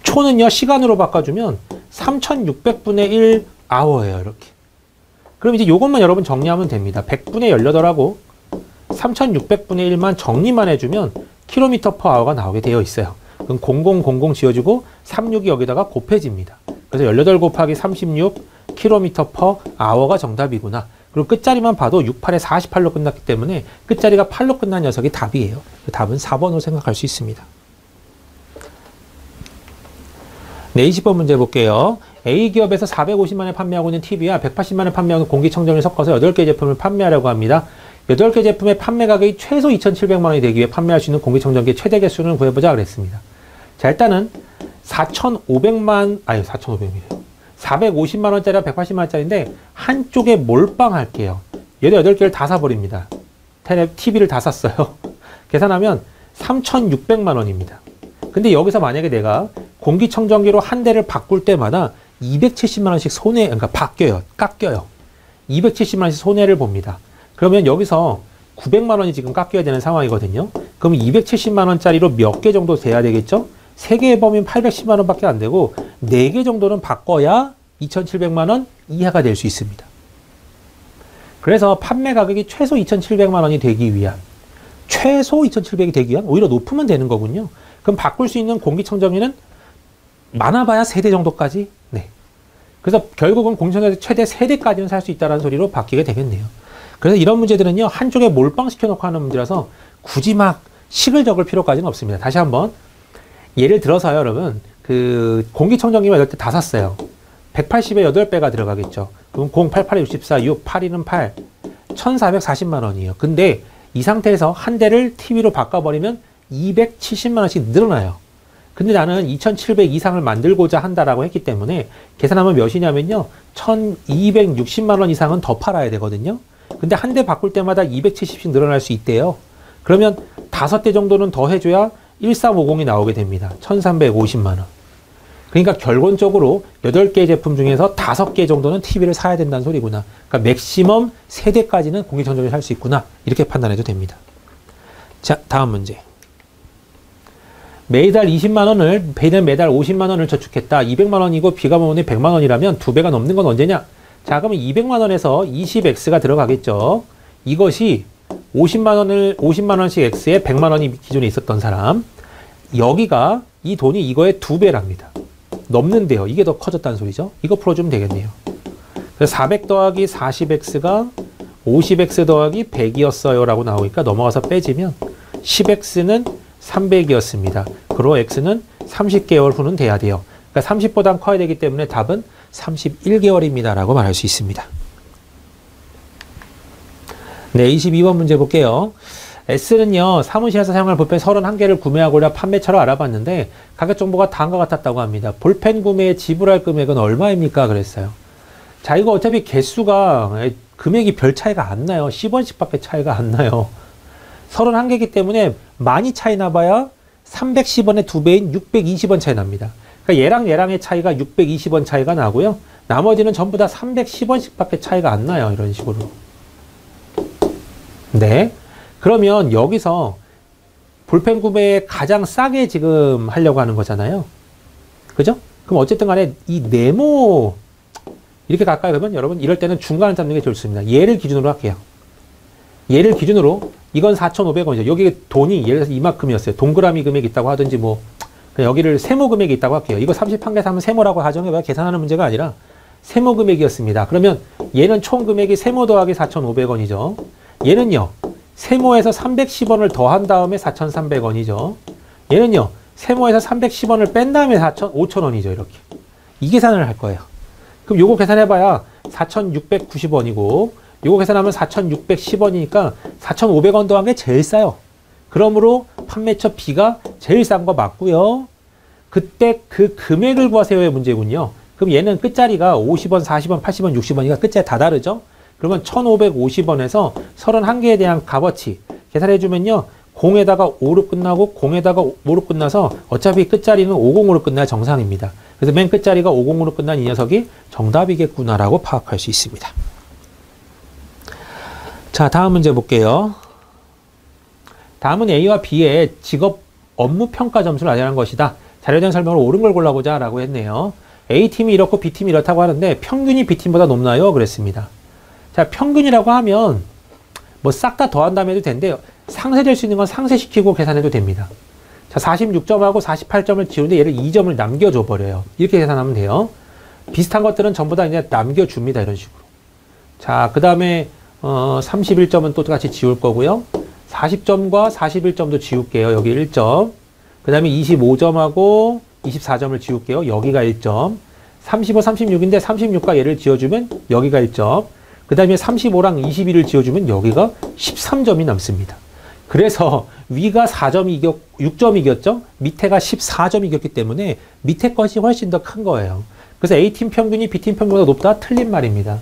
초는요, 시간으로 바꿔주면 3600분의 1 아워예요, 이렇게. 그럼 이제 요것만 여러분 정리하면 됩니다. 100분의 18하고 3600분의 1만 정리만 해주면 킬로미터 퍼 아워가 나오게 되어 있어요. 그럼 0000 지어주고 36이 여기다가 곱해집니다. 그래서 18 곱하기 36 킬로미터 퍼 아워가 정답이구나. 그리고 끝자리만 봐도 68에 48로 끝났기 때문에 끝자리가 8로 끝난 녀석이 답이에요. 답은 4번으로 생각할 수 있습니다. 네, 20번 문제 볼게요. A기업에서 450만에 판매하고 있는 TV와 180만에 판매하는 공기청정기를 섞어서 8개 제품을 판매하려고 합니다. 8개 제품의 판매 가격이 최소 2,700만 원이 되기 위해 판매할 수 있는 공기청정기의 최대 개수는 구해보자 그랬습니다. 자, 일단은 4,500만, 아니 4,500이에요. 450만 원짜리와 180만 원짜리인데 한쪽에 몰빵할게요. 얘도 8개를 다 사버립니다. TV를 다 샀어요. 계산하면 3,600만 원입니다. 근데 여기서 만약에 내가 공기청정기로 한 대를 바꿀 때마다 270만 원씩 그러니까 깎여요. 270만 원씩 손해를 봅니다. 그러면 여기서 900만 원이 지금 깎여야 되는 상황이거든요. 그럼 270만 원짜리로 몇 개 정도 돼야 되겠죠? 3개의 범위는 810만 원밖에 안 되고 4개 정도는 바꿔야 2,700만 원 이하가 될 수 있습니다. 그래서 판매 가격이 최소 2,700만 원이 되기 위한 최소 2,700이 되기 위한 오히려 높으면 되는 거군요. 그럼 바꿀 수 있는 공기청정기는 많아봐야 3대 정도까지. 네. 그래서 결국은 공기청정기 최대 3대까지는 살 수 있다는 소리로 바뀌게 되겠네요. 그래서 이런 문제들은요, 한쪽에 몰빵시켜 놓고 하는 문제라서 굳이 막 식을 적을 필요까지는 없습니다. 다시 한번 예를 들어서요, 여러분, 그 공기청정기만 8대 다 샀어요. 180에 8배가 들어가겠죠. 그럼 0, 8, 8에 64, 6, 8, 2는 8, 1,440만 원이에요. 근데 이 상태에서 한 대를 TV로 바꿔버리면 270만 원씩 늘어나요. 근데 나는 2,700 이상을 만들고자 한다라고 했기 때문에 계산하면 몇이냐면요, 1,260만 원 이상은 더 팔아야 되거든요. 근데 한 대 바꿀 때마다 270씩 늘어날 수 있대요. 그러면 5대 정도는 더 해줘야 1350이 나오게 됩니다. 1,350만 원. 그러니까 결론적으로 8개 제품 중에서 5개 정도는 TV를 사야 된다는 소리구나. 그러니까 맥시멈 3대까지는 공기청정기를 살 수 있구나. 이렇게 판단해도 됩니다. 자, 다음 문제. 매달 20만 원을, 매달 50만 원을 저축했다. 200만 원이고 비과금원이 100만 원이라면 2배가 넘는 건 언제냐? 자, 그러면 200만 원에서 20X가 들어가겠죠. 이것이 50만 원씩 X에 100만 원이 기존에 있었던 사람. 여기가 이 돈이 이거의 2배랍니다. 넘는데요. 이게 더 커졌다는 소리죠. 이거 풀어주면 되겠네요. 그래서 400 더하기 40X가 50X 더하기 100이었어요. 라고 나오니까 넘어가서 빼지면 10X는 300이었습니다. 그리고 X는 30개월 후는 돼야 돼요. 그러니까 30보단 커야 되기 때문에 답은 31개월입니다. 라고 말할 수 있습니다. 네, 22번 문제 볼게요. S는요, 사무실에서 사용할 볼펜 31개를 구매하고자 판매처를 알아봤는데 가격 정보가 다음과 같았다고 합니다. 볼펜 구매에 지불할 금액은 얼마입니까? 그랬어요. 자, 이거 어차피 개수가 금액이 별 차이가 안 나요. 10원씩밖에 차이가 안 나요. 31개이기 때문에 많이 차이 나봐야 310원의 2배인 620원 차이 납니다. 그러니까 얘랑 얘랑의 차이가 620원 차이가 나고요. 나머지는 전부 다 310원씩 밖에 차이가 안 나요. 이런 식으로. 네. 그러면 여기서 볼펜 구매에 가장 싸게 지금 하려고 하는 거잖아요. 그죠? 그럼 어쨌든 간에 이 네모 이렇게 갈까요? 그러면 여러분 이럴 때는 중간을 잡는 게 좋습니다. 얘를 기준으로 할게요. 얘를 기준으로 이건 4,500원이죠. 여기 돈이 예를 들어서 이만큼이었어요. 동그라미 금액이 있다고 하든지 뭐 그냥 여기를 세모 금액이 있다고 할게요. 이거 31개 사면 세모라고 가정해봐야 계산하는 문제가 아니라 세모 금액이었습니다. 그러면 얘는 총 금액이 세모 더하기 4,500원이죠. 얘는요. 세모에서 310원을 더한 다음에 4,300원이죠. 얘는요. 세모에서 310원을 뺀 다음에 5,000원이죠. 이렇게. 이 계산을 할 거예요. 그럼 요거 계산해봐야 4,690원이고 요거 계산하면 4,610원이니까 4,500원 더한 게 제일 싸요. 그러므로 판매처 B가 제일 싼 거 맞고요. 그때 그 금액을 구하세요의 문제군요. 그럼 얘는 끝자리가 50원, 40원, 80원, 60원이니까 끝자리 다 다르죠. 그러면 1,550원에서 31개에 대한 값어치 계산해주면요. 0에다가 5로 끝나고 0에다가 5로 끝나서 어차피 끝자리는 50으로 끝나야 정상입니다. 그래서 맨 끝자리가 50으로 끝난 이 녀석이 정답이겠구나라고 파악할 수 있습니다. 자, 다음 문제 볼게요. 다음은 A와 B의 직업 업무 평가 점수를 나열한 것이다. 자료에 설명을 옳은 걸 골라보자 라고 했네요. A팀이 이렇고 B팀이 이렇다고 하는데 평균이 B팀보다 높나요? 그랬습니다. 자, 평균이라고 하면 뭐 싹 다 더한 다음에 해도 되는데 상쇄될 수 있는 건 상쇄시키고 계산해도 됩니다. 자, 46점하고 48점을 지우는데 얘를 2점을 남겨줘 버려요. 이렇게 계산하면 돼요. 비슷한 것들은 전부 다 이제 남겨줍니다. 이런 식으로. 자, 그 다음에 31점은 또 같이 지울 거고요. 40점과 41점도 지울게요. 여기 1점. 그 다음에 25점하고 24점을 지울게요. 여기가 1점. 35, 36인데 36과 얘를 지어주면 여기가 1점. 그 다음에 35랑 22를 지어주면 여기가 13점이 남습니다. 그래서 위가 6점이 이겼죠? 밑에가 14점이 이겼기 때문에 밑에 것이 훨씬 더 큰 거예요. 그래서 A팀 평균이 B팀 평균보다 높다? 틀린 말입니다.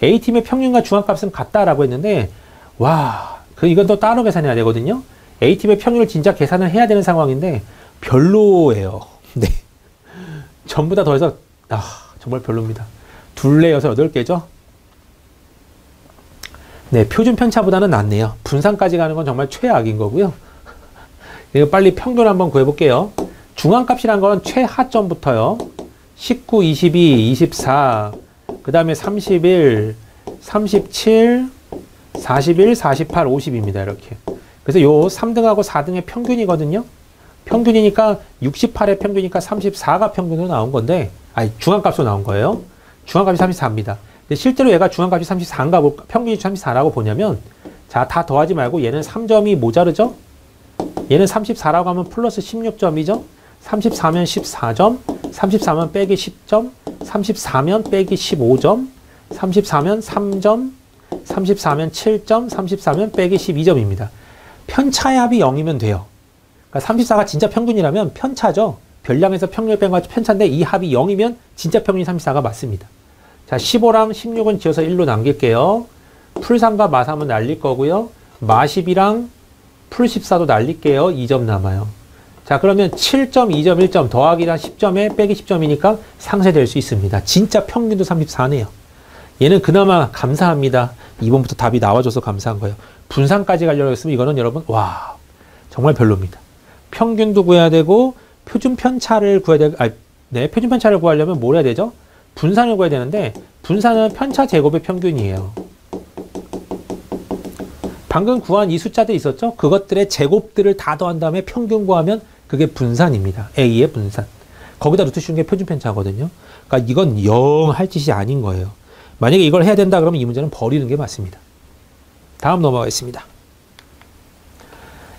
A팀의 평균과 중앙값은 같다라고 했는데 와, 이건 또 따로 계산해야 되거든요. A팀의 평균을 진짜 계산을 해야 되는 상황인데 별로예요. 네. 전부 다 더해서 정말 별로입니다. 둘레여서 8개죠? 네, 표준 편차보다는 낫네요. 분산까지 가는 건 정말 최악인 거고요. 이거 빨리 평균 한번 구해볼게요. 중앙값이란 건 최하점부터요. 19, 22, 24, 그 다음에 31, 37, 41, 48, 50입니다. 이렇게. 그래서 요 3등하고 4등의 평균이거든요. 평균이니까 68의 평균이니까 34가 평균으로 나온 건데, 중앙값으로 나온 거예요. 중앙값이 34입니다. 근데 실제로 얘가 중앙값이 34인가, 평균이 34라고 보냐면, 자, 다 더하지 말고 얘는 3점이 모자르죠? 얘는 34라고 하면 플러스 16점이죠? 34면 14점, 34면 빼기 10점, 34면 빼기 15점, 34면 3점, 34면 7점, 34면 빼기 12점입니다. 편차의 합이 0이면 돼요. 그러니까 34가 진짜 평균이라면 편차죠. 별량에서 평균을 뺀 거 편차인데 이 합이 0이면 진짜 평균이 34가 맞습니다. 자, 15랑 16은 지어서 1로 남길게요. 풀3과 마3은 날릴 거고요. 마12랑 풀14도 날릴게요. 2점 남아요. 자, 그러면 7점, 2점, 1점 더하기랑 10점에 빼기 10점이니까 상쇄될 수 있습니다. 진짜 평균도 34네요. 얘는 그나마 감사합니다. 이번부터 답이 나와줘서 감사한 거예요. 분산까지 가려고 했으면 이거는 여러분, 와, 정말 별로입니다. 평균도 구해야 되고, 표준 편차를 구해야 되고, 표준 편차를 구하려면 뭘 해야 되죠? 분산을 구해야 되는데, 분산은 편차 제곱의 평균이에요. 방금 구한 이 숫자들 있었죠? 그것들의 제곱들을 다 더한 다음에 평균 구하면 그게 분산입니다. A의 분산. 거기다 루트 씌운 게 표준 편차거든요. 그러니까 이건 영 할 짓이 아닌 거예요. 만약에 이걸 해야 된다 그러면 이 문제는 버리는 게 맞습니다. 다음 넘어가겠습니다.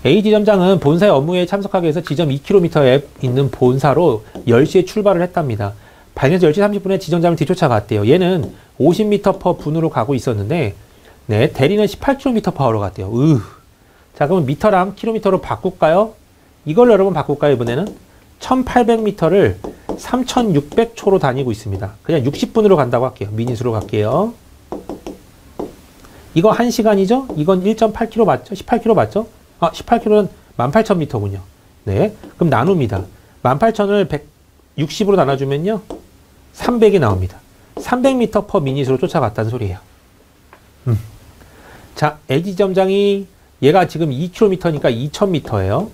A 지점장은 본사의 업무에 참석하기 위해서 지점 2km에 있는 본사로 10시에 출발을 했답니다. 발견해서 10시 30분에 지점장을 뒤쫓아갔대요. 얘는 50m/분으로 가고 있었는데 네, 대리는 18km/h로 갔대요. 자, 그러면 미터랑 킬로미터로 바꿀까요? 이걸 여러분 바꿀까요, 이번에는? 1800m를 3600초로 다니고 있습니다. 그냥 60분으로 간다고 할게요. 미니수로 갈게요. 이거 1시간이죠? 이건 1.8km 맞죠? 18km 맞죠? 18km는 18,000m군요. 네, 그럼 나눕니다. 18,000을 160으로 나눠주면요. 300이 나옵니다. 300m per 미닛으로 쫓아갔다는 소리예요. 자, LG점장이 얘가 지금 2km니까 2000m예요.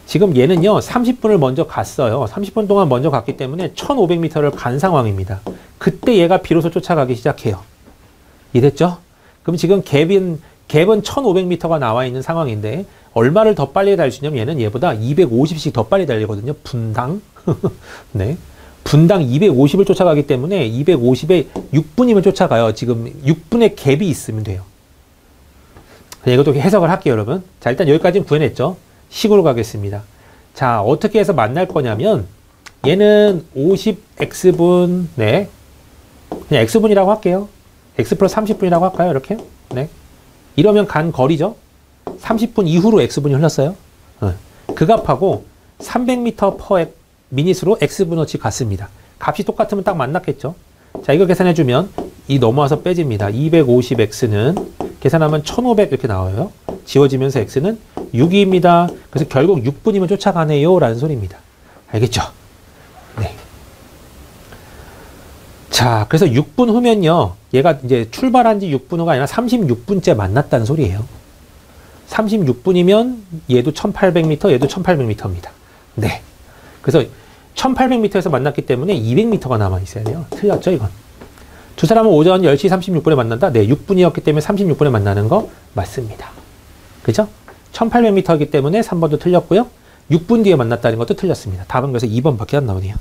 지금 얘는요, 30분을 먼저 갔어요. 30분 동안 먼저 갔기 때문에 1500m를 간 상황입니다. 그때 얘가 비로소 쫓아가기 시작해요. 이해됐죠? 그럼 지금 갭은 1500m가 나와 있는 상황인데, 얼마를 더 빨리 달 수 있냐면 얘는 얘보다 250씩 더 빨리 달리거든요. 분당. 네. 분당 250을 쫓아가기 때문에 250에 6분이면 쫓아가요. 지금 6분의 갭이 있으면 돼요. 이것도 해석을 할게요, 여러분. 자, 일단 여기까지는 구해냈죠. 식으로 가겠습니다. 자, 어떻게 해서 만날 거냐면 얘는 50x분, 네. 그냥 x분이라고 할게요. x 플러스 30분이라고 할까요? 이렇게. 네. 이러면 간 거리죠. 30분 이후로 x분이 흘렀어요. 그 값하고 300m per 미닛으로 x분어치 같습니다. 값이 똑같으면 딱 만났겠죠. 자, 이거 계산해주면 이 넘어와서 빼집니다. 250x는 계산하면 1500 이렇게 나와요. 지워지면서 x는 6입니다. 그래서 결국 6분이면 쫓아가네요 라는 소리입니다. 알겠죠? 네. 자, 그래서 6분 후면요, 얘가 이제 출발한 지 6분 후가 아니라 36분째 만났다는 소리예요. 36분이면 얘도 1800m, 얘도 1800m입니다. 네. 그래서 1800m에서 만났기 때문에 200m가 남아있어야 돼요. 틀렸죠, 이건? 두 사람은 오전 10시 36분에 만난다? 네, 6분이었기 때문에 36분에 만나는 거 맞습니다. 그죠? 1800m이기 때문에 3번도 틀렸고요. 6분 뒤에 만났다는 것도 틀렸습니다. 답은 그래서 2번밖에 안 나오네요.